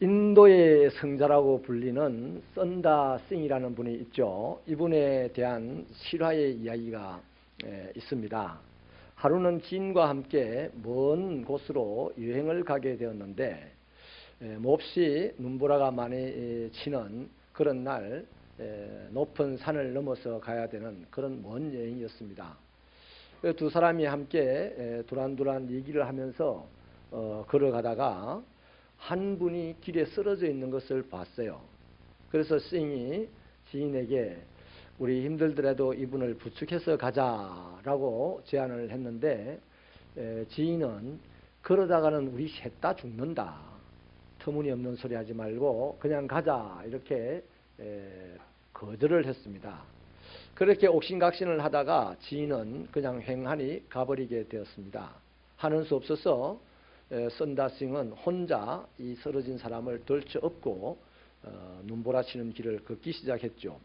인도의 성자라고 불리는 선다 싱이라는 분이 있죠. 이분에 대한 실화의 이야기가 있습니다. 하루는 지인과 함께 먼 곳으로 여행을 가게 되었는데 몹시 눈보라가 많이 치는 그런 날 높은 산을 넘어서 가야 되는 그런 먼 여행이었습니다. 두 사람이 함께 두란두란 얘기를 하면서 걸어가다가 한 분이 길에 쓰러져 있는 것을 봤어요. 그래서 싱이 지인에게 우리 힘들더라도 이분을 부축해서 가자라고 제안을 했는데 지인은 그러다가는 우리 셋 다 죽는다. 터무니없는 소리 하지 말고 그냥 가자 이렇게 거절을 했습니다. 그렇게 옥신각신을 하다가 지인은 그냥 횡하니 가버리게 되었습니다. 하는 수 없어서 선다싱은 혼자 이 쓰러진 사람을 덜쳐 업고 눈보라치는 길을 걷기 시작했죠.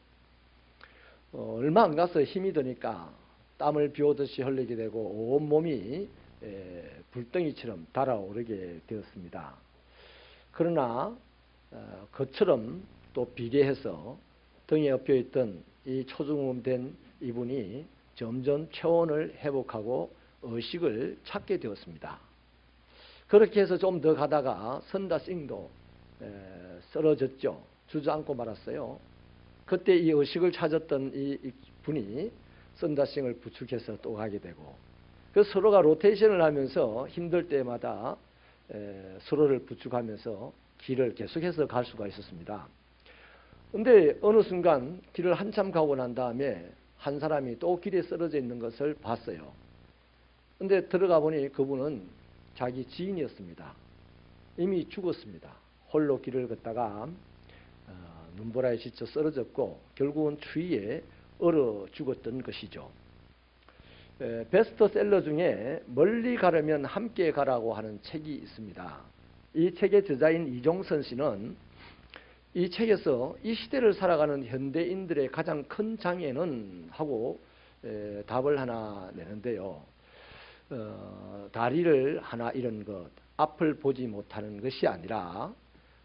얼마 안 가서 힘이 드니까 땀을 비오듯이 흘리게 되고 온몸이 불덩이처럼 달아오르게 되었습니다. 그러나 그처럼 또 비례해서 등에 엎여있던 이 초중음된 이분이 점점 체온을 회복하고 의식을 찾게 되었습니다. 그렇게 해서 좀 더 가다가 선다싱도 쓰러졌죠. 주저앉고 말았어요. 그때 이 의식을 찾았던 이 분이 선다싱을 부축해서 또 가게 되고 그 서로가 로테이션을 하면서 힘들 때마다 서로를 부축하면서 길을 계속해서 갈 수가 있었습니다. 그런데 어느 순간 길을 한참 가고 난 다음에 한 사람이 또 길에 쓰러져 있는 것을 봤어요. 그런데 들어가 보니 그분은 자기 지인이었습니다. 이미 죽었습니다. 홀로 길을 걷다가 눈보라에 지쳐 쓰러졌고 결국은 추위에 얼어 죽었던 것이죠. 베스트셀러 중에 멀리 가려면 함께 가라고 하는 책이 있습니다. 이 책의 저자인 이종선 씨는 이 책에서 이 시대를 살아가는 현대인들의 가장 큰 장애는 하고 답을 하나 내는데요. 다리를 하나 잃은 것, 앞을 보지 못하는 것이 아니라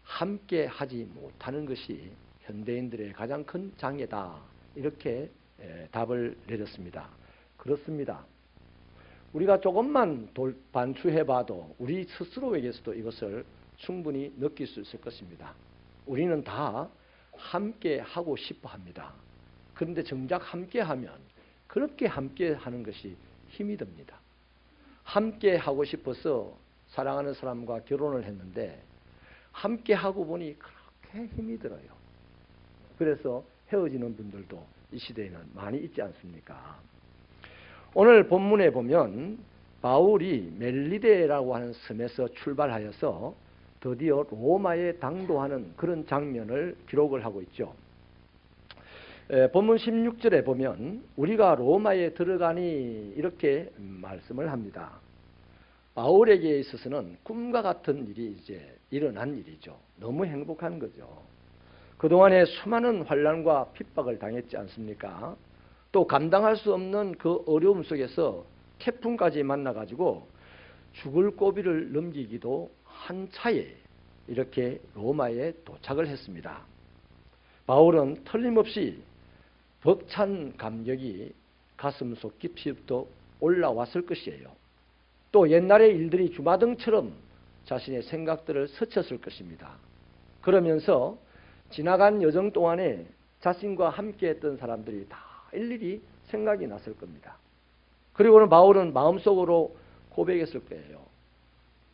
함께 하지 못하는 것이 현대인들의 가장 큰 장애다. 이렇게 답을 내렸습니다. 그렇습니다. 우리가 조금만 반추해봐도 우리 스스로에게서도 이것을 충분히 느낄 수 있을 것입니다. 우리는 다 함께 하고 싶어 합니다. 그런데 정작 함께 하면 그렇게 함께 하는 것이 힘이 듭니다. 함께 하고 싶어서 사랑하는 사람과 결혼을 했는데 함께 하고 보니 그렇게 힘이 들어요. 그래서 헤어지는 분들도 이 시대에는 많이 있지 않습니까? 오늘 본문에 보면 바울이 멜리데라고 하는 섬에서 출발하여서 드디어 로마에 당도하는 그런 장면을 기록을 하고 있죠. 본문 16절에 보면 우리가 로마에 들어가니 이렇게 말씀을 합니다. 바울에게 있어서는 꿈과 같은 일이 이제 일어난 일이죠. 너무 행복한 거죠. 그동안에 수많은 환난과 핍박을 당했지 않습니까? 또 감당할 수 없는 그 어려움 속에서 태풍까지 만나가지고 죽을 고비를 넘기기도 한 차에 이렇게 로마에 도착을 했습니다. 바울은 틀림없이 벅찬 감격이 가슴속 깊이부터 올라왔을 것이에요. 또 옛날의 일들이 주마등처럼 자신의 생각들을 스쳤을 것입니다. 그러면서 지나간 여정 동안에 자신과 함께했던 사람들이 다 일일이 생각이 났을 겁니다. 그리고는 바울은 마음속으로 고백했을 거예요.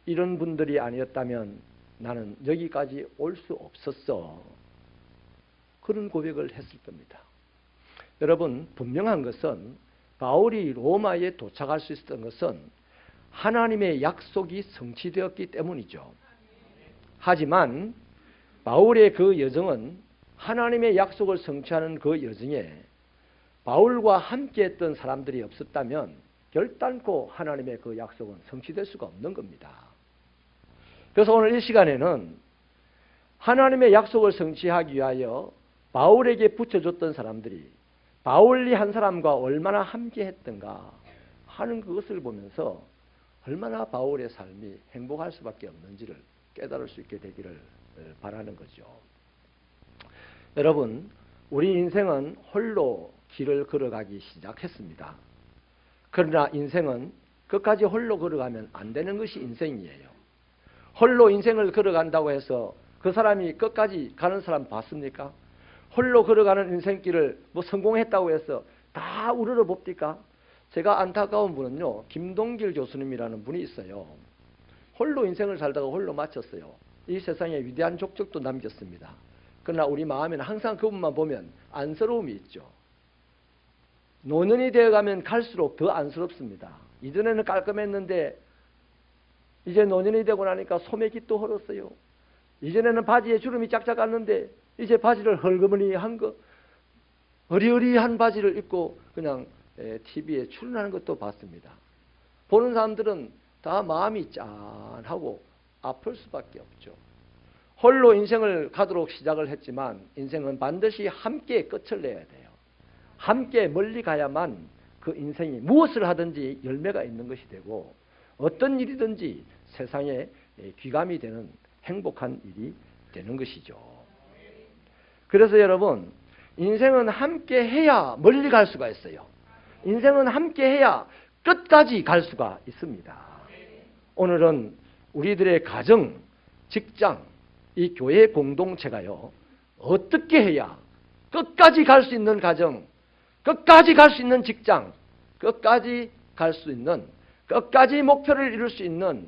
이런 분들이 아니었다면 나는 여기까지 올 수 없었어. 그런 고백을 했을 겁니다. 여러분, 분명한 것은 바울이 로마에 도착할 수 있었던 것은 하나님의 약속이 성취되었기 때문이죠. 하지만 바울의 그 여정은 하나님의 약속을 성취하는 그 여정에 바울과 함께했던 사람들이 없었다면 결단코 하나님의 그 약속은 성취될 수가 없는 겁니다. 그래서 오늘 이 시간에는 하나님의 약속을 성취하기 위하여 바울에게 붙여줬던 사람들이 바울이 한 사람과 얼마나 함께했던가 하는 그것을 보면서 얼마나 바울의 삶이 행복할 수밖에 없는지를 깨달을 수 있게 되기를 바라는 거죠. 여러분, 우리 인생은 홀로 길을 걸어가기 시작했습니다. 그러나 인생은 끝까지 홀로 걸어가면 안 되는 것이 인생이에요. 홀로 인생을 걸어간다고 해서 그 사람이 끝까지 가는 사람 봤습니까? 홀로 걸어가는 인생길을 뭐 성공했다고 해서 다 우러러 봅니까? 제가 안타까운 분은요, 김동길 교수님이라는 분이 있어요. 홀로 인생을 살다가 홀로 마쳤어요. 이 세상에 위대한 족적도 남겼습니다. 그러나 우리 마음에는 항상 그분만 보면 안쓰러움이 있죠. 노년이 되어가면 갈수록 더 안쓰럽습니다. 이전에는 깔끔했는데 이제 노년이 되고 나니까 소매깃 또 헐었어요. 이전에는 바지에 주름이 짝짝 갔는데 이제 바지를 헐거머니한 거, 어리어리한 바지를 입고 그냥 TV에 출연하는 것도 봤습니다. 보는 사람들은 다 마음이 짠하고 아플 수밖에 없죠. 홀로 인생을 가도록 시작을 했지만 인생은 반드시 함께 끝을 내야 돼요. 함께 멀리 가야만 그 인생이 무엇을 하든지 열매가 있는 것이 되고 어떤 일이든지 세상에 귀감이 되는 행복한 일이 되는 것이죠. 그래서 여러분, 인생은 함께 해야 멀리 갈 수가 있어요. 인생은 함께 해야 끝까지 갈 수가 있습니다. 오늘은 우리들의 가정, 직장, 이 교회 공동체가요, 어떻게 해야 끝까지 갈 수 있는 가정, 끝까지 갈 수 있는 직장, 끝까지 갈 수 있는, 끝까지 목표를 이룰 수 있는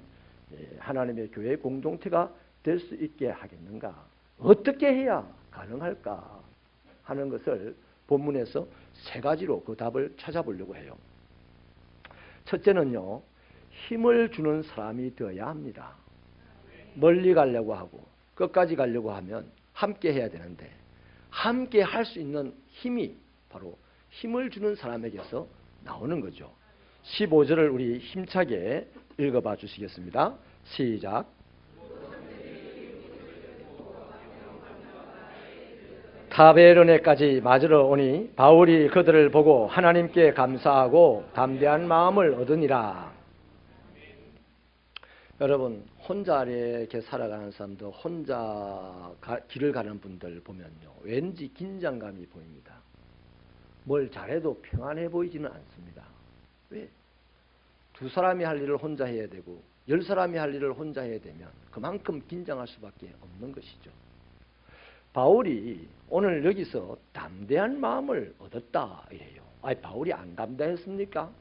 하나님의 교회 공동체가 될 수 있게 하겠는가? 어떻게 해야 가능할까? 하는 것을 본문에서 세 가지로 그 답을 찾아보려고 해요. 첫째는요, 힘을 주는 사람이 되어야 합니다. 멀리 가려고 하고 끝까지 가려고 하면 함께 해야 되는데 함께 할 수 있는 힘이 바로 힘을 주는 사람에게서 나오는 거죠. 15절을 우리 힘차게 읽어봐 주시겠습니다. 시작. 타베르네까지 맞으러 오니 바울이 그들을 보고 하나님께 감사하고 담대한 마음을 얻으니라. 여러분, 혼자 이렇게 살아가는 사람들, 혼자 길을 가는 분들 보면요, 왠지 긴장감이 보입니다. 뭘 잘해도 평안해 보이지는 않습니다. 왜? 두 사람이 할 일을 혼자 해야 되고 10사람이 할 일을 혼자 해야 되면 그만큼 긴장할 수밖에 없는 것이죠. 바울이 오늘 여기서 담대한 마음을 얻었다 이래요. 아니, 바울이 안 담대했습니까?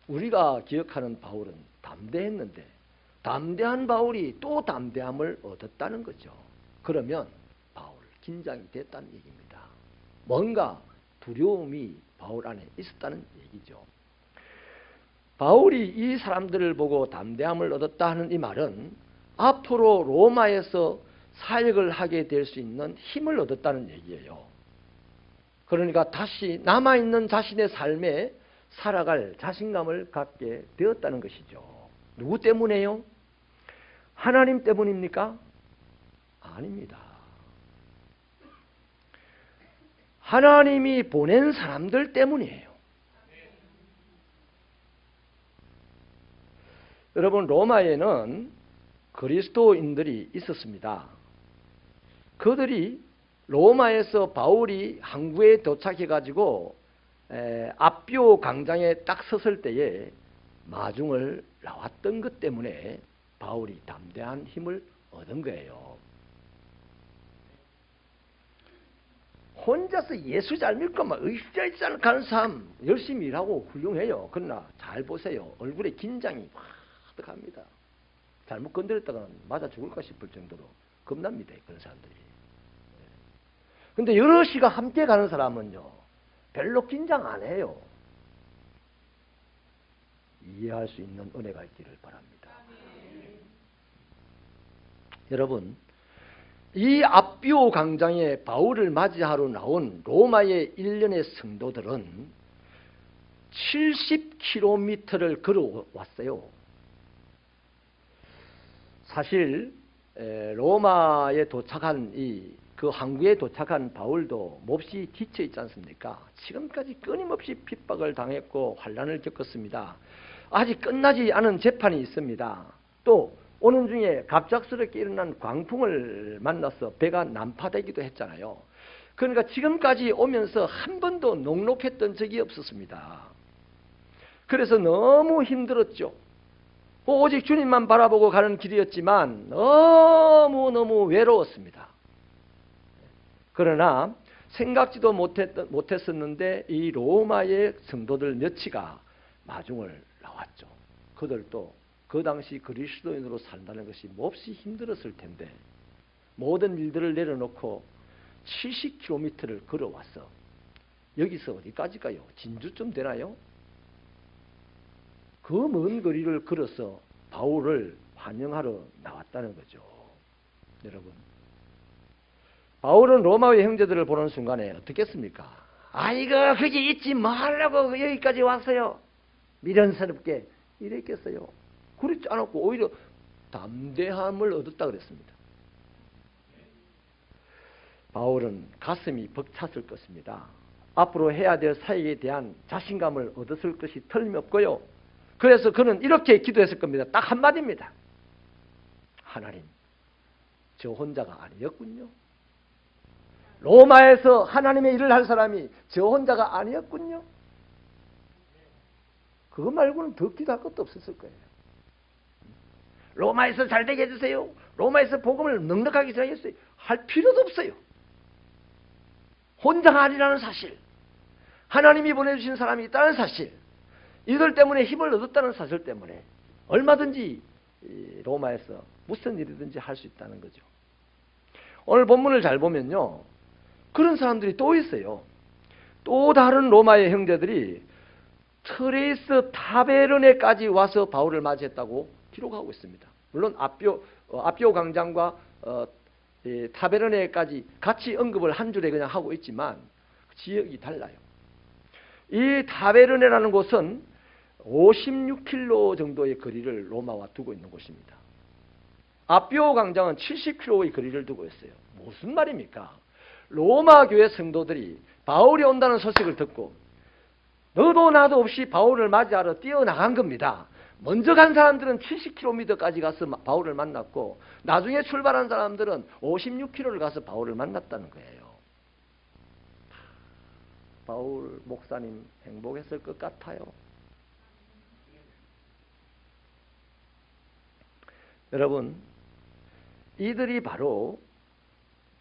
우리가 기억하는 바울은 담대했는데 담대한 바울이 또 담대함을 얻었다는 거죠. 그러면 바울 긴장이 됐다는 얘기입니다. 뭔가 두려움이 바울 안에 있었다는 얘기죠. 바울이 이 사람들을 보고 담대함을 얻었다 하는 이 말은 앞으로 로마에서 사역을 하게 될 수 있는 힘을 얻었다는 얘기예요. 그러니까 다시 남아있는 자신의 삶에 살아갈 자신감을 갖게 되었다는 것이죠. 누구 때문에요? 하나님 때문입니까? 아닙니다. 하나님이 보낸 사람들 때문이에요. 여러분, 로마에는 그리스도인들이 있었습니다. 그들이 로마에서 바울이 항구에 도착해가지고 앞비오 광장에 딱 섰을 때에 마중을 나왔던 것 때문에 바울이 담대한 힘을 얻은 거예요. 혼자서 예수 잘 믿고 막 으쌰으쌰 가는 사람 열심히 일하고 훌륭해요. 그러나 잘 보세요. 얼굴에 긴장이 가득합니다. 잘못 건드렸다가 맞아 죽을까 싶을 정도로 겁납니다. 그런 사람들이. 근데 여럿이가 함께 가는 사람은요, 별로 긴장 안 해요. 이해할 수 있는 은혜가 있기를 바랍니다. 여러분, 이 앞비오 광장에 바울을 맞이하러 나온 로마의 일련의 성도들은 70km를 걸어왔어요. 사실 로마에 도착한 그 항구에 도착한 바울도 몹시 지쳐 있지 않습니까? 지금까지 끊임없이 핍박을 당했고 환난을 겪었습니다. 아직 끝나지 않은 재판이 있습니다. 또 오는 중에 갑작스럽게 일어난 광풍을 만나서 배가 난파되기도 했잖아요. 그러니까 지금까지 오면서 한 번도 녹록했던 적이 없었습니다. 그래서 너무 힘들었죠. 오직 주님만 바라보고 가는 길이었지만 너무너무 외로웠습니다. 그러나 생각지도 못했었는데 이 로마의 성도들 몇이가 마중을 나왔죠. 그들도 그 당시 그리스도인으로 산다는 것이 몹시 힘들었을 텐데 모든 일들을 내려놓고 70km를 걸어왔어. 여기서 어디까지 가요? 진주쯤 되나요? 그 먼 거리를 걸어서 바울을 환영하러 나왔다는 거죠. 여러분, 바울은 로마의 형제들을 보는 순간에 어떻겠습니까? 아이고 그게 있지 말라고 여기까지 왔어요. 미련스럽게 이랬겠어요. 그렇지 않았고 오히려 담대함을 얻었다 그랬습니다. 바울은 가슴이 벅찼을 것입니다. 앞으로 해야 될 사역에 대한 자신감을 얻었을 것이 틀림없고요. 그래서 그는 이렇게 기도했을 겁니다. 딱 한마디입니다. 하나님, 저 혼자가 아니었군요. 로마에서 하나님의 일을 할 사람이 저 혼자가 아니었군요. 그거 말고는 더 기도할 것도 없었을 거예요. 로마에서 잘되게 해주세요. 로마에서 복음을 넉넉하게 전하겠어요. 할 필요도 없어요. 혼자가 아니라는 사실, 하나님이 보내주신 사람이 있다는 사실, 이들 때문에 힘을 얻었다는 사실 때문에 얼마든지 로마에서 무슨 일이든지 할 수 있다는 거죠. 오늘 본문을 잘 보면요, 그런 사람들이 또 있어요. 또 다른 로마의 형제들이 트레이스 타베르네까지 와서 바울을 맞이했다고 기록하고 있습니다. 물론 아비오 광장과 타베르네까지 같이 언급을 한 줄에 그냥 하고 있지만 지역이 달라요. 이 타베르네라는 곳은 56km 정도의 거리를 로마와 두고 있는 곳입니다. 아비오 광장은 70km의 거리를 두고 있어요. 무슨 말입니까? 로마 교회 성도들이 바울이 온다는 소식을 듣고 너도 나도 없이 바울을 맞이하러 뛰어나간 겁니다. 먼저 간 사람들은 70km까지 가서 바울을 만났고 나중에 출발한 사람들은 56km를 가서 바울을 만났다는 거예요. 바울 목사님 행복했을 것 같아요. 여러분, 이들이 바로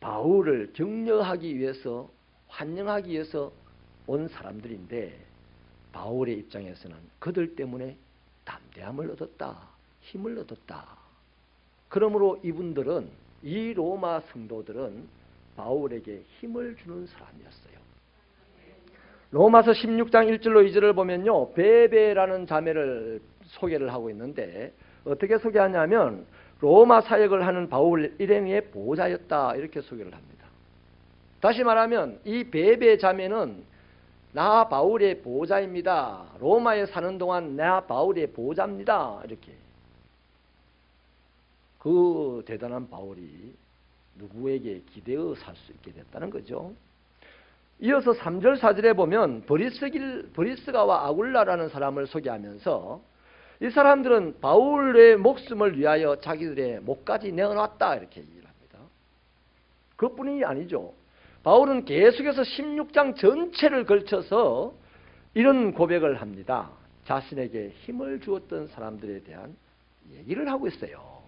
바울을 격려하기 위해서, 환영하기 위해서 온 사람들인데 바울의 입장에서는 그들 때문에 담대함을 얻었다, 힘을 얻었다. 그러므로 이분들은, 이 로마 성도들은 바울에게 힘을 주는 사람이었어요. 로마서 16장 1절로 2절을 보면요, 베베라는 자매를 소개를 하고 있는데 어떻게 소개하냐면 로마 사역을 하는 바울 일행의 보호자였다, 이렇게 소개를 합니다. 다시 말하면 이 베베 자매는 나 바울의 보호자입니다. 로마에 사는 동안 나 바울의 보호자입니다. 이렇게. 그 대단한 바울이 누구에게 기대어 살 수 있게 됐다는 거죠. 이어서 3절 4절에 보면 브리스가와 아굴라라는 사람을 소개하면서 이 사람들은 바울의 목숨을 위하여 자기들의 목까지 내어놨다, 이렇게 얘기를 합니다. 그것뿐이 아니죠. 바울은 계속해서 16장 전체를 걸쳐서 이런 고백을 합니다. 자신에게 힘을 주었던 사람들에 대한 얘기를 하고 있어요.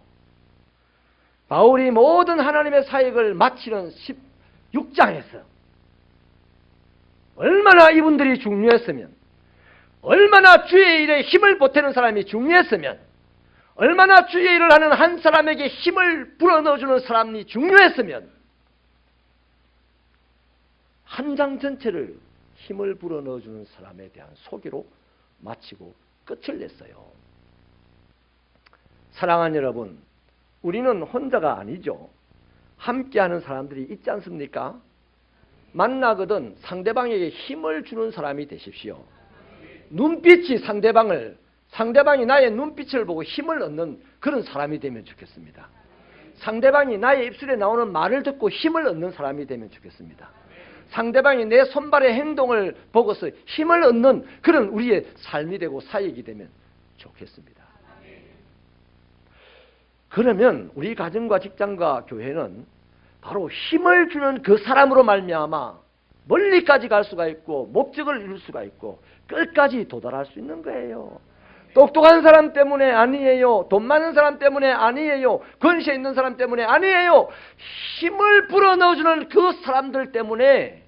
바울이 모든 하나님의 사역을 마치는 16장에서 얼마나 이분들이 중요했으면, 얼마나 주의 일에 힘을 보태는 사람이 중요했으면, 얼마나 주의 일을 하는 한 사람에게 힘을 불어넣어주는 사람이 중요했으면 한 장 전체를 힘을 불어넣어주는 사람에 대한 소개로 마치고 끝을 냈어요. 사랑하는 여러분, 우리는 혼자가 아니죠. 함께하는 사람들이 있지 않습니까? 만나거든 상대방에게 힘을 주는 사람이 되십시오. 눈빛이 상대방이 나의 눈빛을 보고 힘을 얻는 그런 사람이 되면 좋겠습니다. 상대방이 나의 입술에 나오는 말을 듣고 힘을 얻는 사람이 되면 좋겠습니다. 상대방이 내 손발의 행동을 보고서 힘을 얻는 그런 우리의 삶이 되고 사역이 되면 좋겠습니다. 그러면 우리 가정과 직장과 교회는 바로 힘을 주는 그 사람으로 말미암아 멀리까지 갈 수가 있고 목적을 이룰 수가 있고 끝까지 도달할 수 있는 거예요. 똑똑한 사람 때문에 아니에요. 돈 많은 사람 때문에 아니에요. 권세 있는 사람 때문에 아니에요. 힘을 불어넣어주는 그 사람들 때문에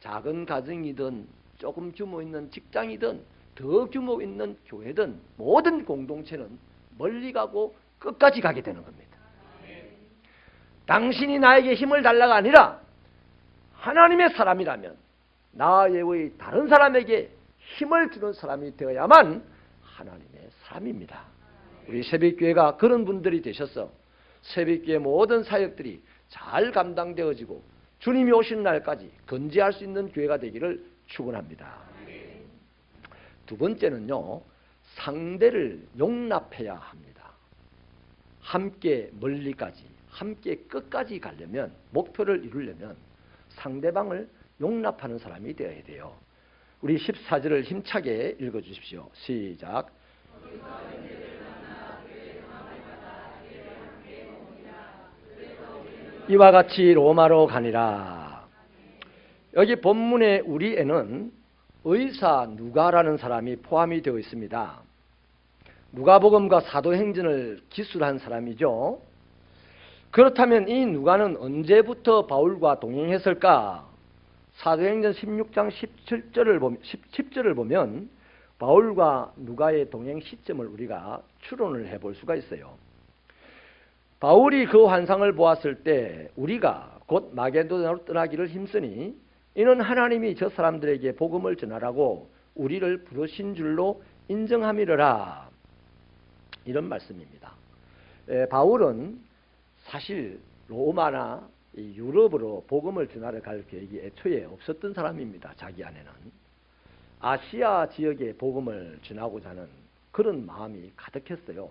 작은 가정이든 조금 규모 있는 직장이든 더 규모 있는 교회든 모든 공동체는 멀리 가고 끝까지 가게 되는 겁니다. 당신이 나에게 힘을 달라가 아니라 하나님의 사람이라면 나 외의 다른 사람에게 힘을 주는 사람이 되어야만 하나님의 사람입니다. 우리 새벽교회가 그런 분들이 되셔서 새벽교회 모든 사역들이 잘 감당되어지고 주님이 오시는 날까지 건재할 수 있는 교회가 되기를 축원합니다. 두 번째는요, 상대를 용납해야 합니다. 함께 멀리까지, 함께 끝까지 가려면, 목표를 이루려면 상대방을 용납하는 사람이 되어야 돼요. 우리 14절을 힘차게 읽어주십시오. 시작. 이와 같이 로마로 가니라. 여기 본문의 우리에는 의사 누가라는 사람이 포함이 되어 있습니다. 누가복음과 사도행전을 기술한 사람이죠. 그렇다면 이 누가는 언제부터 바울과 동행했을까? 사도행전 16장 10절을 보면 바울과 누가의 동행 시점을 우리가 추론을 해볼 수가 있어요. 바울이 그 환상을 보았을 때 우리가 곧 마게도냐로 떠나기를 힘쓰니 이는 하나님이 저 사람들에게 복음을 전하라고 우리를 부르신 줄로 인정함이러라. 이런 말씀입니다. 바울은 사실 로마나 유럽으로 복음을 전하러 갈 계획이 애초에 없었던 사람입니다. 자기 안에는. 아시아 지역에 복음을 전하고자 하는 그런 마음이 가득했어요.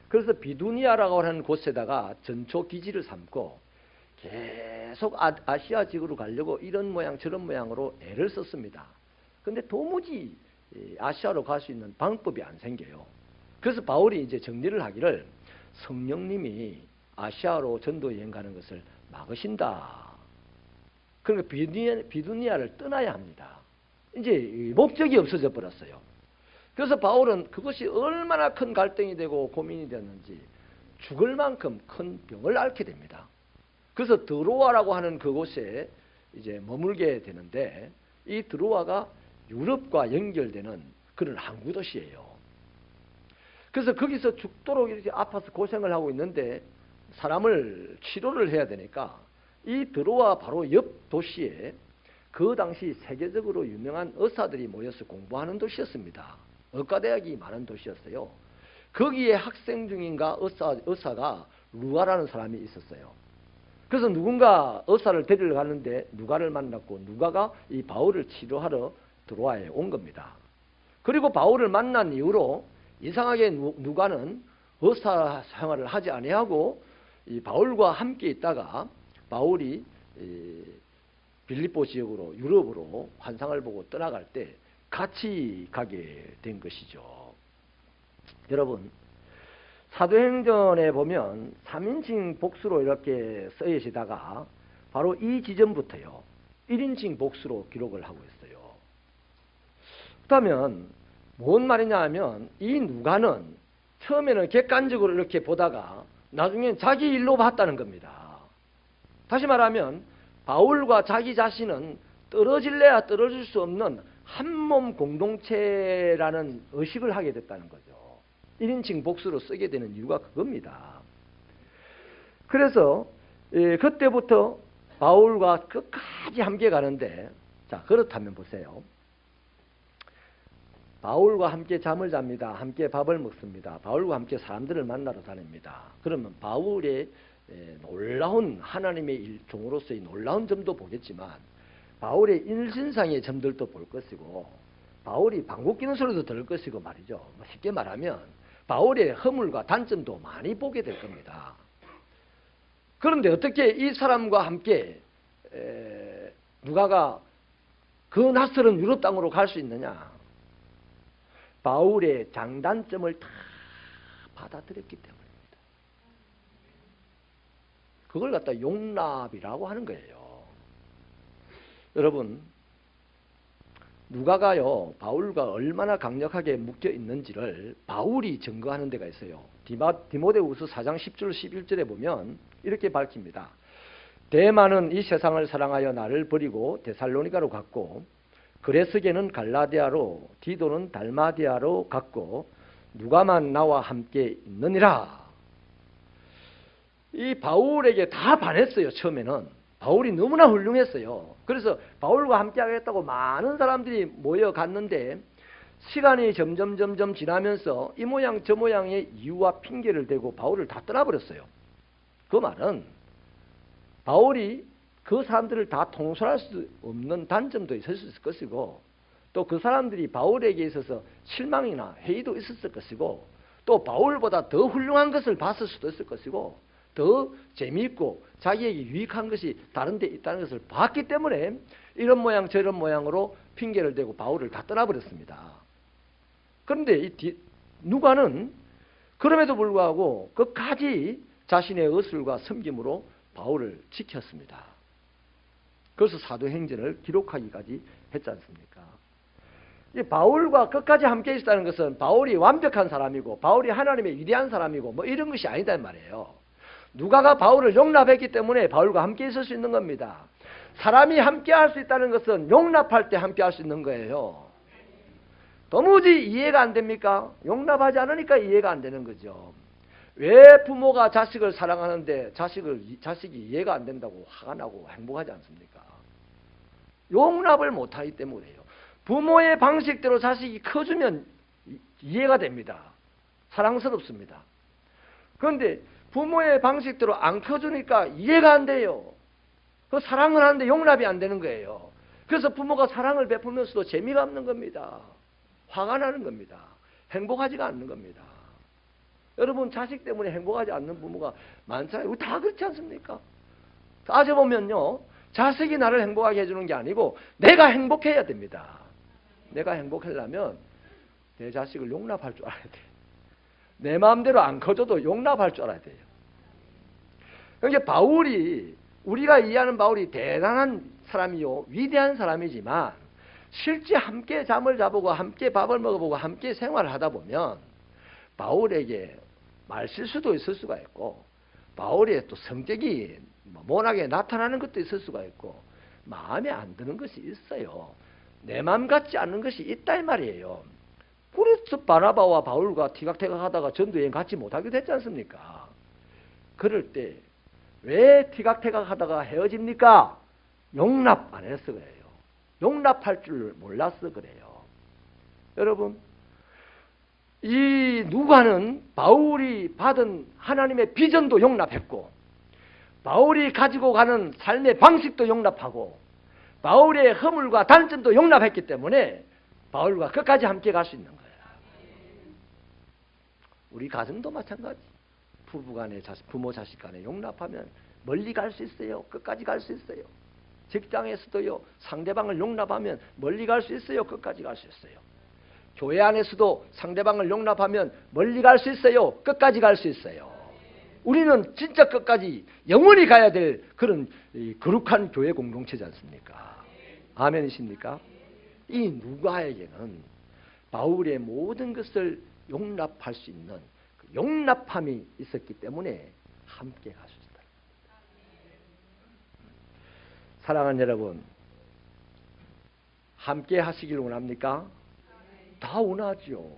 그래서 비두니아라고 하는 곳에다가 전초 기지를 삼고 계속 아시아 지역으로 가려고 이런 모양 저런 모양으로 애를 썼습니다. 그런데 도무지 아시아로 갈 수 있는 방법이 안 생겨요. 그래서 바울이 이제 정리를 하기를 성령님이 아시아로 전도 여행 가는 것을 막으신다. 그러니까 비두니아를 떠나야 합니다. 이제 목적이 없어져 버렸어요. 그래서 바울은 그것이 얼마나 큰 갈등이 되고 고민이 되었는지 죽을 만큼 큰 병을 앓게 됩니다. 그래서 드로아라고 하는 그곳에 이제 머물게 되는데 이 드로아가 유럽과 연결되는 그런 항구 도시예요. 그래서 거기서 죽도록 이렇게 아파서 고생을 하고 있는데 사람을 치료를 해야 되니까 이 드로아 바로 옆 도시에 그 당시 세계적으로 유명한 의사들이 모여서 공부하는 도시였습니다. 의과대학이 많은 도시였어요. 거기에 학생 중인가 의사가 루가라는 사람이 있었어요. 그래서 누군가 의사를 데리러 가는데 누가를 만났고 누가가 이 바울을 치료하러 드로아에 온 겁니다. 그리고 바울을 만난 이후로 이상하게 누가는 의사 생활을 하지 아니하고 이 바울과 함께 있다가 바울이 빌립보 지역으로 유럽으로 환상을 보고 떠나갈 때 같이 가게 된 것이죠. 여러분, 사도행전에 보면 3인칭 복수로 이렇게 쓰여지다가 바로 이 지점부터요 1인칭 복수로 기록을 하고 있어요. 그렇다면 뭔 말이냐 하면 이 누가는 처음에는 객관적으로 이렇게 보다가 나중엔 자기 일로 봤다는 겁니다. 다시 말하면 바울과 자기 자신은 떨어질래야 떨어질 수 없는 한몸 공동체라는 의식을 하게 됐다는 거죠. 1인칭 복수로 쓰게 되는 이유가 그겁니다. 그래서 그때부터 바울과 끝까지 함께 가는데, 자, 그렇다면 보세요. 바울과 함께 잠을 잡니다. 함께 밥을 먹습니다. 바울과 함께 사람들을 만나러 다닙니다. 그러면 바울의 놀라운 하나님의 종으로서의 놀라운 점도 보겠지만 바울의 일신상의 점들도 볼 것이고 바울이 방귀 뀌는 소리도 들을 것이고 말이죠. 쉽게 말하면 바울의 허물과 단점도 많이 보게 될 겁니다. 그런데 어떻게 이 사람과 함께 누가가 그 낯설은 유럽 땅으로 갈 수 있느냐? 바울의 장단점을 다 받아들였기 때문입니다. 그걸 갖다 용납이라고 하는 거예요. 여러분, 누가가요 바울과 얼마나 강력하게 묶여 있는지를 바울이 증거하는 데가 있어요. 디모데후서 4장 10절 11절에 보면 이렇게 밝힙니다. 데마는 이 세상을 사랑하여 나를 버리고 데살로니가로 갔고, 그레스게는 갈라디아로, 디도는 달마디아로 갔고, 누가만 나와 함께 있느니라. 이 바울에게 다 반했어요. 처음에는 바울이 너무나 훌륭했어요. 그래서 바울과 함께 하겠다고 많은 사람들이 모여갔는데, 시간이 점점 지나면서 이 모양 저 모양의 이유와 핑계를 대고 바울을 다 떠나버렸어요. 그 말은 바울이 그 사람들을 다 통솔할 수 없는 단점도 있을 수 있을 것이고, 또 그 사람들이 바울에게 있어서 실망이나 회의도 있었을 것이고, 또 바울보다 더 훌륭한 것을 봤을 수도 있을 것이고, 더 재미있고 자기에게 유익한 것이 다른 데 있다는 것을 봤기 때문에 이런 모양 저런 모양으로 핑계를 대고 바울을 다 떠나버렸습니다. 그런데 누가는 그럼에도 불구하고 끝까지 자신의 의술과 섬김으로 바울을 지켰습니다. 그래서 사도행전을 기록하기까지 했지 않습니까? 이 바울과 끝까지 함께 있다는 것은 바울이 완벽한 사람이고 바울이 하나님의 위대한 사람이고 뭐 이런 것이 아니다 말이에요. 누가가 바울을 용납했기 때문에 바울과 함께 있을 수 있는 겁니다. 사람이 함께 할 수 있다는 것은 용납할 때 함께 할 수 있는 거예요. 도무지 이해가 안 됩니까? 용납하지 않으니까 이해가 안 되는 거죠. 왜 부모가 자식을 사랑하는데 자식이 이해가 안 된다고 화가 나고 행복하지 않습니까? 용납을 못하기 때문에요. 부모의 방식대로 자식이 커주면 이해가 됩니다. 사랑스럽습니다. 그런데 부모의 방식대로 안 커주니까 이해가 안 돼요. 그 사랑을 하는데 용납이 안 되는 거예요. 그래서 부모가 사랑을 베풀면서도 재미가 없는 겁니다. 화가 나는 겁니다. 행복하지가 않는 겁니다. 여러분, 자식 때문에 행복하지 않는 부모가 많잖아요. 다 그렇지 않습니까? 따져보면요, 자식이 나를 행복하게 해주는 게 아니고 내가 행복해야 됩니다. 내가 행복하려면 내 자식을 용납할 줄 알아야 돼요. 내 마음대로 안 커져도 용납할 줄 알아야 돼요. 그러니까 바울이, 우리가 이해하는 바울이 대단한 사람이요, 위대한 사람이지만 실제 함께 잠을 자보고 함께 밥을 먹어보고 함께 생활을 하다 보면 바울에게 말실수도 있을 수가 있고, 바울의 또 성격이 모나게 나타나는 것도 있을 수가 있고, 마음에 안 드는 것이 있어요. 내 마음 같지 않은 것이 있다 이 말이에요. 그래서 바나바와 바울과 티각태각하다가 전도여행 같이 못하게 됐지 않습니까? 그럴 때 왜 티각태각하다가 헤어집니까? 용납 안 해서 그래요. 용납할 줄 몰라서 그래요. 여러분, 이 누가는 바울이 받은 하나님의 비전도 용납했고, 바울이 가지고 가는 삶의 방식도 용납하고, 바울의 허물과 단점도 용납했기 때문에 바울과 끝까지 함께 갈 수 있는 거예요. 우리 가정도 마찬가지. 부부간에 부모 자식 간에 용납하면 멀리 갈 수 있어요. 끝까지 갈 수 있어요. 직장에서도요, 상대방을 용납하면 멀리 갈 수 있어요. 끝까지 갈 수 있어요. 교회 안에서도 상대방을 용납하면 멀리 갈 수 있어요. 끝까지 갈 수 있어요. 우리는 진짜 끝까지 영원히 가야 될 그런 거룩한 교회 공동체지 않습니까? 아멘이십니까? 이 누가에게는 바울의 모든 것을 용납할 수 있는 그 용납함이 있었기 때문에 함께 갈 수 있다. 사랑하는 여러분, 함께 하시길 원합니까? 다 원하죠.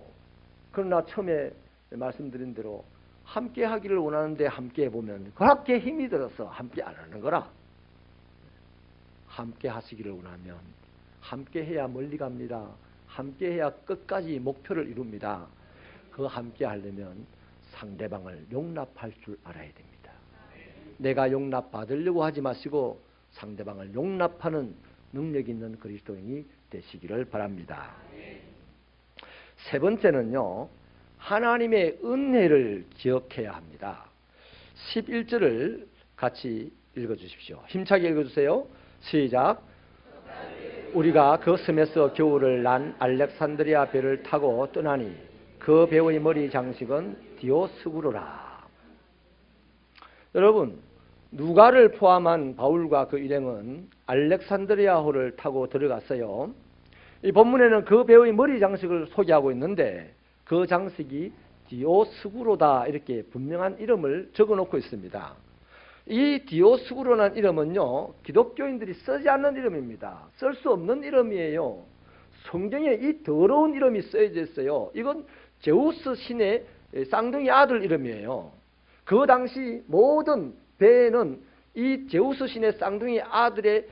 그러나 처음에 말씀드린 대로 함께 하기를 원하는데 함께 해보면 그렇게 힘이 들어서 함께 안 하는 거라. 함께 하시기를 원하면 함께 해야 멀리 갑니다. 함께 해야 끝까지 목표를 이룹니다. 그 함께 하려면 상대방을 용납할 줄 알아야 됩니다. 내가 용납받으려고 하지 마시고 상대방을 용납하는 능력 있는 그리스도인이 되시기를 바랍니다. 세 번째는요, 하나님의 은혜를 기억해야 합니다. 11절을 같이 읽어주십시오. 힘차게 읽어주세요. 시작. 우리가 그 섬에서 겨울을 난 알렉산드리아 배를 타고 떠나니 그 배의 머리 장식은 디오스구르라. 여러분, 누가를 포함한 바울과 그 일행은 알렉산드리아호를 타고 들어갔어요. 이 본문에는 그 배우의 머리 장식을 소개하고 있는데 그 장식이 디오스구로다 이렇게 분명한 이름을 적어놓고 있습니다. 이 디오스구로라는 이름은요, 기독교인들이 쓰지 않는 이름입니다. 쓸 수 없는 이름이에요. 성경에 이 더러운 이름이 쓰여져 있어요. 이건 제우스 신의 쌍둥이 아들 이름이에요. 그 당시 모든 배에는 이 제우스 신의 쌍둥이 아들의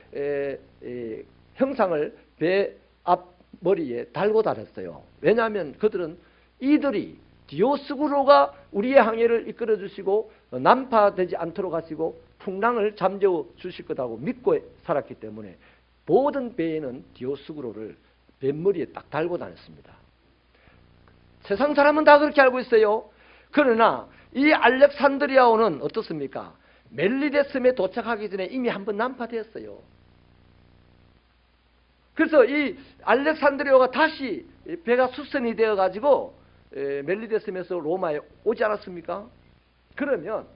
형상을 배 앞머리에 달고 다녔어요. 왜냐하면 그들은 이들이 디오스구로가 우리의 항해를 이끌어 주시고 난파되지 않도록 하시고 풍랑을 잠재워 주실 거라고 믿고 살았기 때문에 모든 배에는 디오스구로를 뱃머리에 딱 달고 다녔습니다. 세상 사람은 다 그렇게 알고 있어요. 그러나 이 알렉산드리아호는 어떻습니까? 멜리데섬에 도착하기 전에 이미 한번 난파되었어요. 그래서 이 알렉산드리아호가 다시 배가 수선이 되어가지고 멜리데섬에서 로마에 오지 않았습니까? 그러면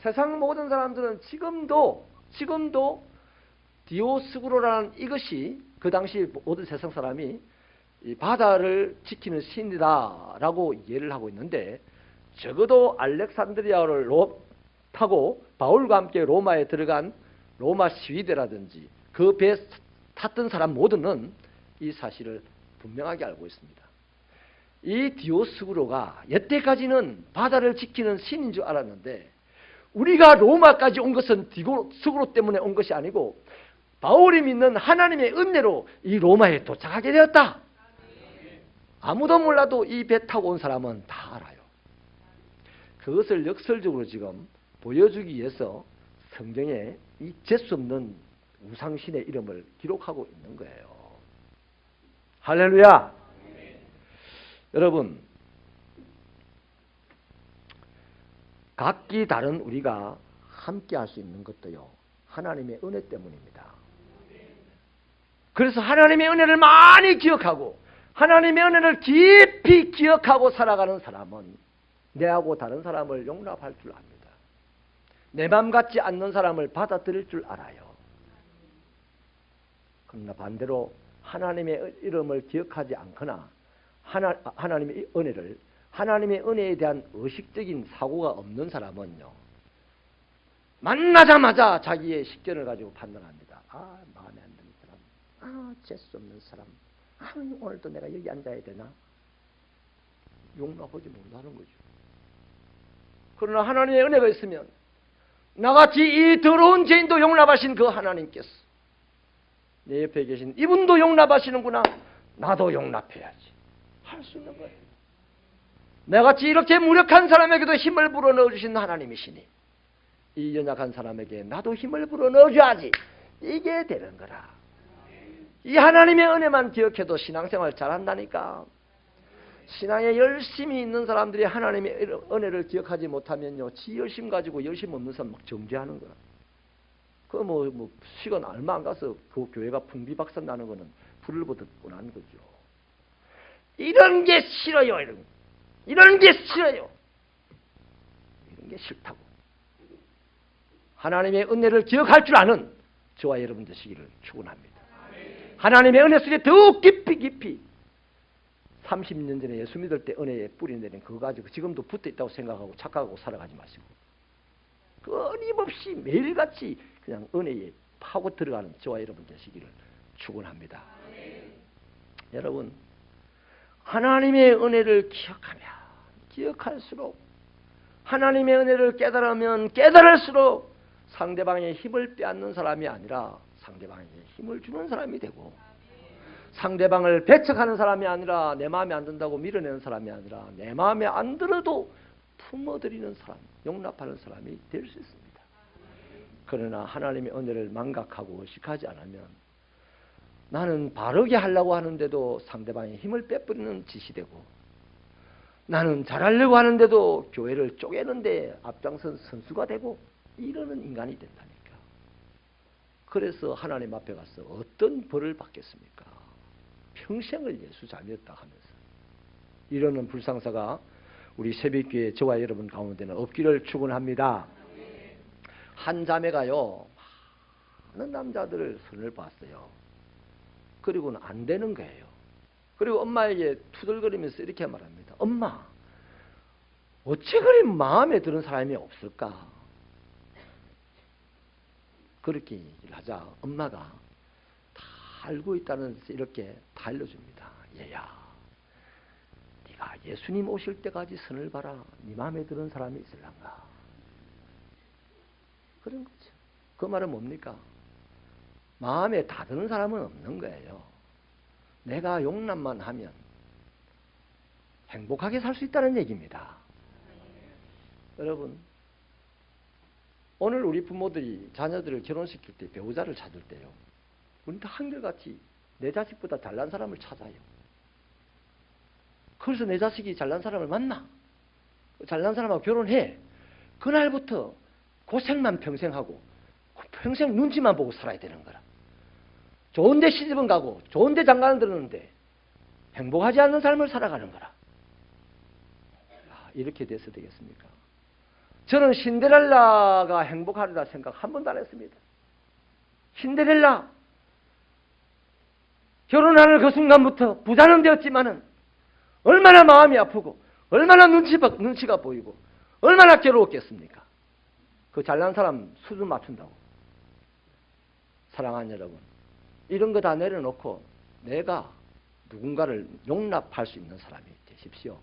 세상 모든 사람들은 지금도 디오스구로라는 이것이 그 당시 모든 세상 사람이 이 바다를 지키는 신이다라고 이해를 하고 있는데, 적어도 알렉산드리아를 타고 바울과 함께 로마에 들어간 로마 시위대라든지 그 배 탔던 사람 모두는 이 사실을 분명하게 알고 있습니다. 이 디오스구로가 여태까지는 바다를 지키는 신인 줄 알았는데, 우리가 로마까지 온 것은 디오스구로 때문에 온 것이 아니고 바울이 믿는 하나님의 은혜로 이 로마에 도착하게 되었다. 아무도 몰라도 이 배 타고 온 사람은 다 알아요. 그것을 역설적으로 지금 보여주기 위해서 성경에 이 재수 없는 우상신의 이름을 기록하고 있는 거예요. 할렐루야! 여러분, 각기 다른 우리가 함께 할 수 있는 것도요, 하나님의 은혜 때문입니다. 그래서 하나님의 은혜를 많이 기억하고 하나님의 은혜를 깊이 기억하고 살아가는 사람은 내하고 다른 사람을 용납할 줄 압니다. 내 맘 같지 않는 사람을 받아들일 줄 알아요. 그러나 반대로 하나님의 이름을 기억하지 않거나 하나님의 은혜를, 하나님의 은혜에 대한 의식적인 사고가 없는 사람은요, 만나자마자 자기의 식견을 가지고 판단합니다. 아, 마음에 안 드는 사람, 아, 재수 없는 사람, 아, 오늘도 내가 여기 앉아야 되나? 용납하지 못하는 거죠. 그러나 하나님의 은혜가 있으면 나같이 이 더러운 죄인도 용납하신 그 하나님께서 내 옆에 계신 이분도 용납하시는구나, 나도 용납해야지 할 수 있는 거예요. 내같이 이렇게 무력한 사람에게도 힘을 불어넣어 주신 하나님이시니 이 연약한 사람에게 나도 힘을 불어넣어 줘야지, 이게 되는 거라. 이 하나님의 은혜만 기억해도 신앙생활 잘한다니까. 신앙에 열심히 있는 사람들이 하나님의 은혜를 기억하지 못하면요, 지 열심 가지고 열심 없는 사람 막 정죄하는 거야. 그 시간 얼마 안 가서 그 교회가 풍비박산 나는 거는 불을 보듯 뻔한 거죠. 이런 게 싫어요. 이런 게 싫어요. 이런 게 싫다고. 하나님의 은혜를 기억할 줄 아는 저와 여러분 되시기를 축원합니다. 하나님의 은혜 속에 더욱 깊이 30년 전에 예수 믿을 때 은혜에 뿌리 내린 그거 가지고 지금도 붙어 있다고 생각하고 착각하고 살아가지 마시고, 끊임없이 매일같이 그냥 은혜에 파고 들어가는 저와 여러분 되시기를 축원합니다. 여러분, 하나님의 은혜를 기억할수록, 하나님의 은혜를 깨달으면 깨달을수록 상대방의 힘을 빼앗는 사람이 아니라 상대방에게 힘을 주는 사람이 되고, 상대방을 배척하는 사람이 아니라 내 마음에 안 든다고 밀어내는 사람이 아니라 내 마음에 안 들어도 품어드리는 사람, 용납하는 사람이 될 수 있습니다. 그러나 하나님의 은혜를 망각하고 의식하지 않으면 나는 바르게 하려고 하는데도 상대방의 힘을 빼버리는 짓이 되고, 나는 잘하려고 하는데도 교회를 쪼개는데 앞장선 선수가 되고, 이러는 인간이 된다니까. 그래서 하나님 앞에 가서 어떤 벌을 받겠습니까? 평생을 예수 자매였다 하면서. 이러는 불상사가 우리 새벽교회 저와 여러분 가운데는 없기를 축원합니다. 한 자매가요, 많은 남자들을 선을 봤어요. 그리고는 안 되는 거예요. 그리고 엄마에게 투덜거리면서 이렇게 말합니다. 엄마, 어째 그리 마음에 드는 사람이 없을까? 그렇게 얘기를 하자 엄마가 다 알고 있다는 듯이 이렇게 다 알려줍니다. 얘야, 네가 예수님 오실 때까지 선을 봐라. 네 마음에 드는 사람이 있을란가? 그런 거죠. 그 말은 뭡니까? 마음에 다 드는 사람은 없는 거예요. 내가 용납만 하면 행복하게 살 수 있다는 얘기입니다. 여러분, 오늘 우리 부모들이 자녀들을 결혼시킬 때 배우자를 찾을 때요, 우리는 다 한결같이 내 자식보다 잘난 사람을 찾아요. 그래서 내 자식이 잘난 사람을 만나. 잘난 사람하고 결혼해. 그날부터 고생만 평생 하고 평생 눈치만 보고 살아야 되는 거라. 좋은데 시집은 가고 좋은데 장가는 들었는데 행복하지 않는 삶을 살아가는 거라. 이렇게 돼서 되겠습니까? 저는 신데렐라가 행복하리라 생각 한 번도 안 했습니다. 신데렐라 결혼하는 그 순간부터 부자는 되었지만은 얼마나 마음이 아프고 얼마나 눈치가 보이고 얼마나 괴로웠겠습니까? 그 잘난 사람 수준 맞춘다고. 사랑하는 여러분, 이런 거 다 내려놓고 내가 누군가를 용납할 수 있는 사람이 되십시오.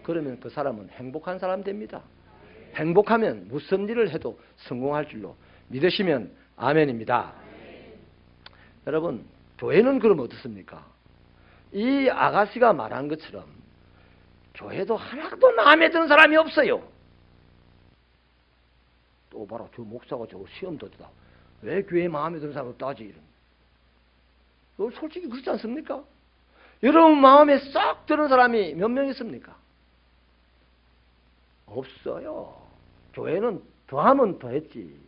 그러면 그 사람은 행복한 사람 됩니다. 행복하면 무슨 일을 해도 성공할 줄로 믿으시면 아멘입니다. 여러분, 교회는 그럼 어떻습니까? 이 아가씨가 말한 것처럼 교회도 하나도 마음에 드는 사람이 없어요. 또 봐라, 저 목사가 저거 시험도 듣다. 왜 교회에 마음에 드는 사람 없다지? 이런. 솔직히 그렇지 않습니까? 여러분 마음에 싹 드는 사람이 몇 명 있습니까? 없어요. 교회는 더하면 더했지.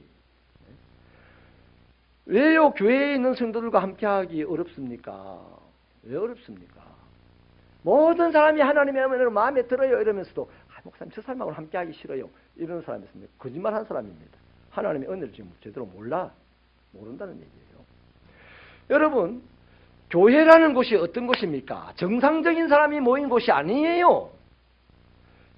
왜요? 교회에 있는 성도들과 함께하기 어렵습니까? 왜 어렵습니까? 모든 사람이 하나님의 은혜로 마음에 들어요 이러면서도 목사님 저 사람하고 함께하기 싫어요 이런 사람이 있습니다. 거짓말한 사람입니다. 하나님의 은혜를 지금 제대로 모른다는 얘기예요. 여러분, 교회라는 곳이 어떤 곳입니까? 정상적인 사람이 모인 곳이 아니에요.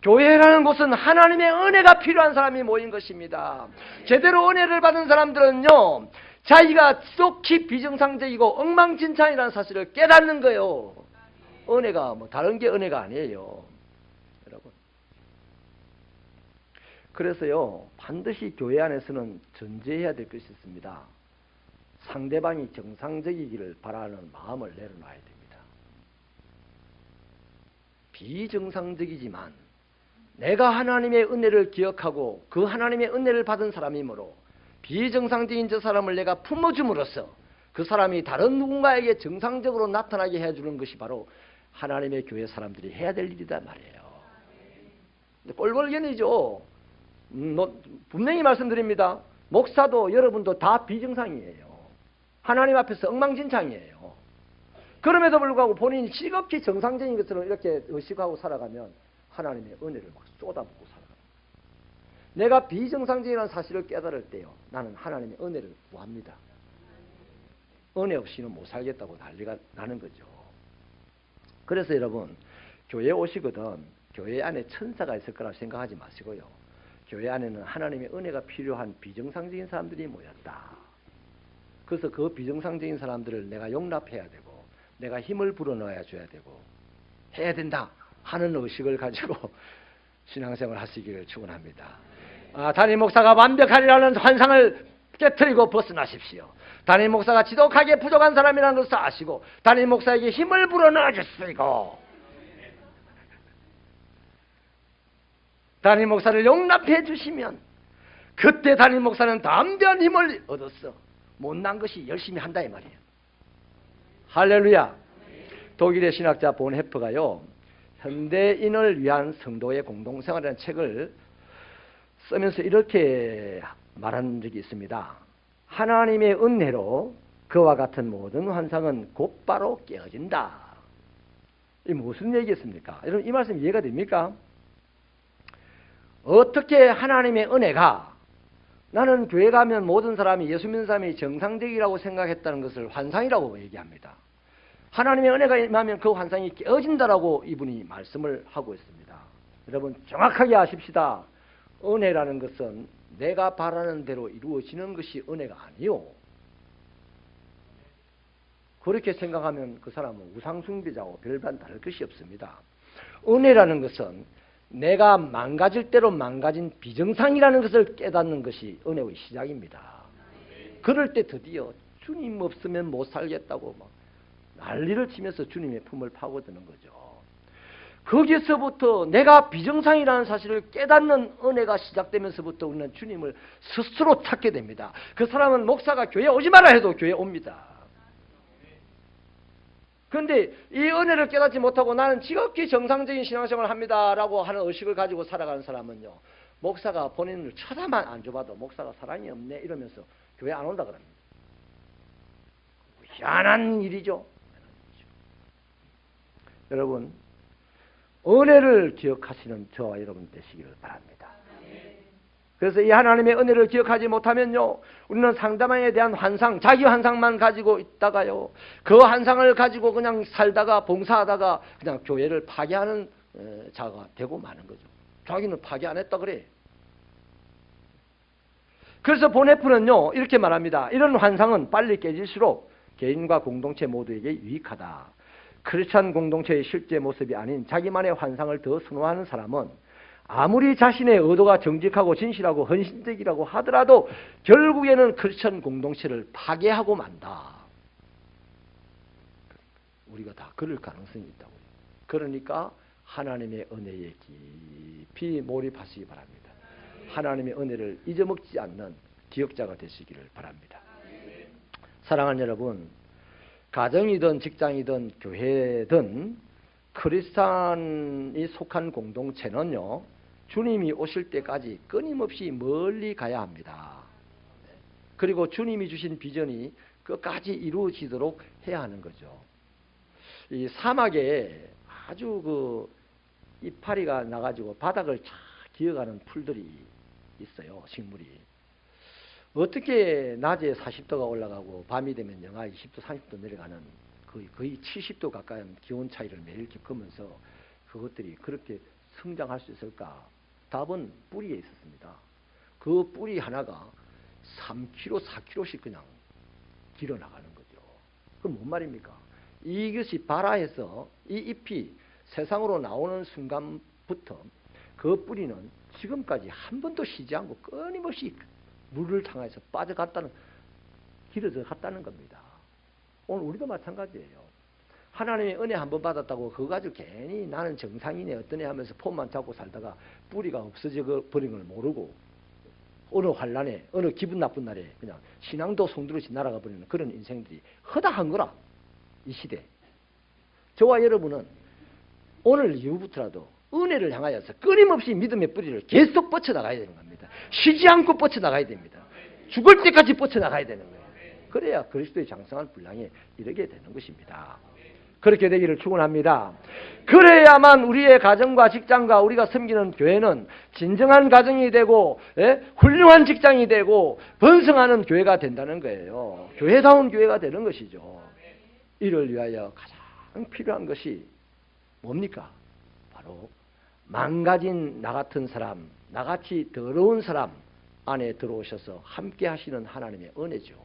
교회라는 곳은 하나님의 은혜가 필요한 사람이 모인 것입니다. 제대로 은혜를 받은 사람들은요, 자기가 지독히 비정상적이고 엉망진창이라는 사실을 깨닫는 거예요. 은혜가 뭐 다른 게 은혜가 아니에요, 여러분. 그래서요, 반드시 교회 안에서는 전제해야 될 것이 있습니다. 상대방이 정상적이기를 바라는 마음을 내려놔야 됩니다. 비정상적이지만 내가 하나님의 은혜를 기억하고 그 하나님의 은혜를 받은 사람이므로 비정상적인 저 사람을 내가 품어줌으로써 그 사람이 다른 누군가에게 정상적으로 나타나게 해주는 것이 바로 하나님의 교회 사람들이 해야 될 일이다 말이에요. 꼴벌견이죠. 분명히 말씀드립니다. 목사도 여러분도 다 비정상이에요. 하나님 앞에서 엉망진창이에요. 그럼에도 불구하고 본인이 지극히 정상적인 것처럼 이렇게 의식하고 살아가면 하나님의 은혜를 막 쏟아붓고 살아가요. 내가 비정상적이라는 사실을 깨달을 때요, 나는 하나님의 은혜를 구합니다. 은혜 없이는 못 살겠다고 난리가 나는 거죠. 그래서 여러분, 교회에 오시거든 교회 안에 천사가 있을 거라고 생각하지 마시고요, 교회 안에는 하나님의 은혜가 필요한 비정상적인 사람들이 모였다. 그래서 그 비정상적인 사람들을 내가 용납해야 되고 내가 힘을 불어넣어야 줘야 되고 해야 된다 하는 의식을 가지고 신앙생활을 하시기를 축원합니다. 담임 목사가 완벽하리라는 환상을 깨트리고 벗어나십시오. 담임 목사가 지독하게 부족한 사람이라는 것을 아시고 담임 목사에게 힘을 불어넣어 주시고 담임 목사를 용납해 주시면 그때 담임 목사는 담대한 힘을 얻었어. 못난 것이 열심히 한다 이 말이에요. 할렐루야. 독일의 신학자 본 헤퍼가요, 현대인을 위한 성도의 공동생활이라는 책을 쓰면서 이렇게 말한 적이 있습니다. 하나님의 은혜로 그와 같은 모든 환상은 곧바로 깨어진다. 이 무슨 얘기였습니까? 여러분, 이 말씀 이해가 됩니까? 어떻게 하나님의 은혜가 나는 교회 가면 모든 사람이 예수 믿는 사람이 정상적이라고 생각했다는 것을 환상이라고 얘기합니다. 하나님의 은혜가 임하면 그 환상이 깨어진다라고 이분이 말씀을 하고 있습니다. 여러분 정확하게 아십시다. 은혜라는 것은 내가 바라는 대로 이루어지는 것이 은혜가 아니요. 그렇게 생각하면 그 사람은 우상숭배자고 별반 다를 것이 없습니다. 은혜라는 것은 내가 망가질 대로 망가진 비정상이라는 것을 깨닫는 것이 은혜의 시작입니다. 그럴 때 드디어 주님 없으면 못 살겠다고 막 난리를 치면서 주님의 품을 파고드는 거죠. 거기서부터 내가 비정상이라는 사실을 깨닫는 은혜가 시작되면서부터 우리는 주님을 스스로 찾게 됩니다. 그 사람은 목사가 교회 오지 마라 해도 교회 옵니다. 그런데 이 은혜를 깨닫지 못하고 나는 지극히 정상적인 신앙생활을 합니다라고 하는 의식을 가지고 살아가는 사람은요. 목사가 본인을 쳐다만 안 줘봐도 목사가 사랑이 없네 이러면서 교회 안 온다 그럽니다. 희한한 일이죠. 여러분 은혜를 기억하시는 저와 여러분 되시기를 바랍니다. 그래서 이 하나님의 은혜를 기억하지 못하면요 우리는 상대방에 대한 환상, 자기 환상만 가지고 있다가요 그 환상을 가지고 그냥 살다가 봉사하다가 그냥 교회를 파괴하는 자가 되고 마는 거죠. 자기는 파괴 안 했다 그래. 그래서 보네프는요 이렇게 말합니다. 이런 환상은 빨리 깨질수록 개인과 공동체 모두에게 유익하다. 크리스찬 공동체의 실제 모습이 아닌 자기만의 환상을 더 선호하는 사람은 아무리 자신의 의도가 정직하고 진실하고 헌신적이라고 하더라도 결국에는 크리스천 공동체를 파괴하고 만다. 우리가 다 그럴 가능성이 있다고요. 그러니까 하나님의 은혜에 깊이 몰입하시기 바랍니다. 하나님의 은혜를 잊어먹지 않는 기억자가 되시기를 바랍니다. 사랑하는 여러분, 가정이든 직장이든 교회든 크리스찬이 속한 공동체는요 주님이 오실 때까지 끊임없이 멀리 가야 합니다. 그리고 주님이 주신 비전이 끝까지 이루어지도록 해야 하는 거죠. 이 사막에 아주 그 이파리가 나가지고 바닥을 쫙 기어가는 풀들이 있어요. 식물이. 어떻게 낮에 40도가 올라가고 밤이 되면 영하 20도, 30도 내려가는 거의 70도 가까운 기온 차이를 매일 겪으면서 그것들이 그렇게 성장할 수 있을까? 답은 뿌리에 있었습니다. 그 뿌리 하나가 3kg, 4kg씩 그냥 길어나가는 거죠. 그럼 뭔 말입니까? 이것이 발아해서 이 잎이 세상으로 나오는 순간부터 그 뿌리는 지금까지 한 번도 쉬지 않고 끊임없이 물을 향해서 빠져갔다는, 길어져 갔다는 겁니다. 오늘 우리도 마찬가지예요. 하나님의 은혜 한 번 받았다고 그거 가지고 괜히 나는 정상이네 어떠네 하면서 폼만 잡고 살다가 뿌리가 없어져 버린 걸 모르고 어느 환란에 어느 기분 나쁜 날에 그냥 신앙도 송두리째 날아가 버리는 그런 인생들이 허다한 거라. 이 시대. 저와 여러분은 오늘 이후부터라도 은혜를 향하여서 끊임없이 믿음의 뿌리를 계속 뻗쳐나가야 되는 겁니다. 쉬지 않고 뻗쳐나가야 됩니다. 죽을 때까지 뻗쳐나가야 되는 거예요. 그래야 그리스도의 장성한 분량에 이르게 되는 것입니다. 그렇게 되기를 축원합니다. 그래야만 우리의 가정과 직장과 우리가 섬기는 교회는 진정한 가정이 되고 훌륭한 직장이 되고 번성하는 교회가 된다는 거예요. 교회다운 교회가 되는 것이죠. 이를 위하여 가장 필요한 것이 뭡니까? 바로 망가진 나 같은 사람, 나같이 더러운 사람 안에 들어오셔서 함께 하시는 하나님의 은혜죠.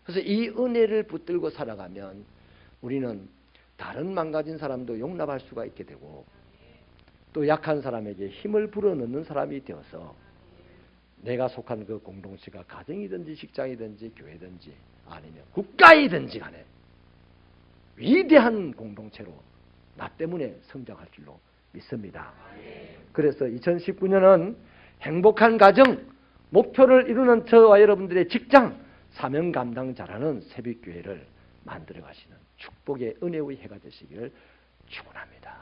그래서 이 은혜를 붙들고 살아가면 우리는 다른 망가진 사람도 용납할 수가 있게 되고 또 약한 사람에게 힘을 불어넣는 사람이 되어서 내가 속한 그 공동체가 가정이든지 직장이든지 교회든지 아니면 국가이든지 간에 위대한 공동체로 나 때문에 성장할 줄로 믿습니다. 그래서 2019년은 행복한 가정, 목표를 이루는 저와 여러분들의 직장, 사명 감당자라는 새벽교회를 만들어 가시는 축복의 은혜의 해가 되시기를 축원합니다.